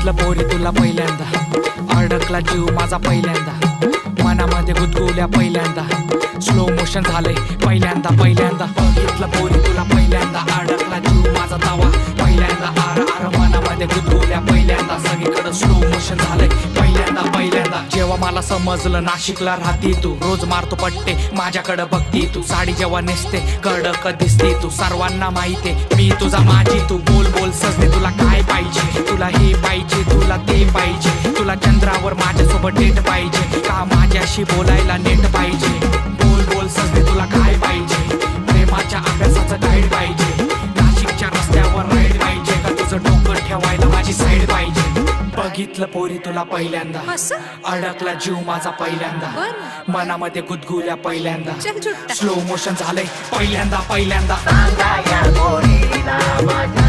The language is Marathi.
बघितलं पोरी तुला पहिल्यांदा, अडकला जीव माझा पहिल्यांदा, मनामध्ये गुदगुल्या पहिल्यांदा, स्लो मोशन झालंय पहिल्यांदा पहिल्यांदा. बघितलं पोरी तुला पहिल्यांदा, अडकला जीव माझा तवा पहिल्यांदा, आर आर मनामध्ये गुदगुल्या पहिल्यांदा, सगळीकडे स्लो मोशन झालंय पहिल्यांदा पहिल्यांदा. जेव्हा मला समजलं नाशिकला राहती तू, रोज मारतो पट्टे माझ्याकडे बघती तू, साडी जेव्हा नेसते कडक दिसती तू, सर्वांना माहिती मी तुझा माझी तू. बोल बोल सजने तुला काय पाहिजे, तुला हे पाहिजे तुला ते पाहिजे, तुला चंद्रावर माझ्यासोबत डेट पाहिजे का माझ्याशी बोलायला नेट पाहिजे. बोल बोल सजने तुला काय पाहिजे, प्रेमाच्या अभ्यासाचं गाईड पाहिजे, नाशिकच्या रस्त्यावर राईड पाहिजे का तुझं डोकं ठेवायला माझी साईड पाहिजे. बघितलं पोरी तुला पहिल्यांदा, अडकला जीव माझा पहिल्यांदा, मनामध्ये गुदगुल्या पहिल्यांदा, स्लो मोशन झालंय पहिल्यांदा पहिल्यांदा. सांगा या पोरीला माझ्या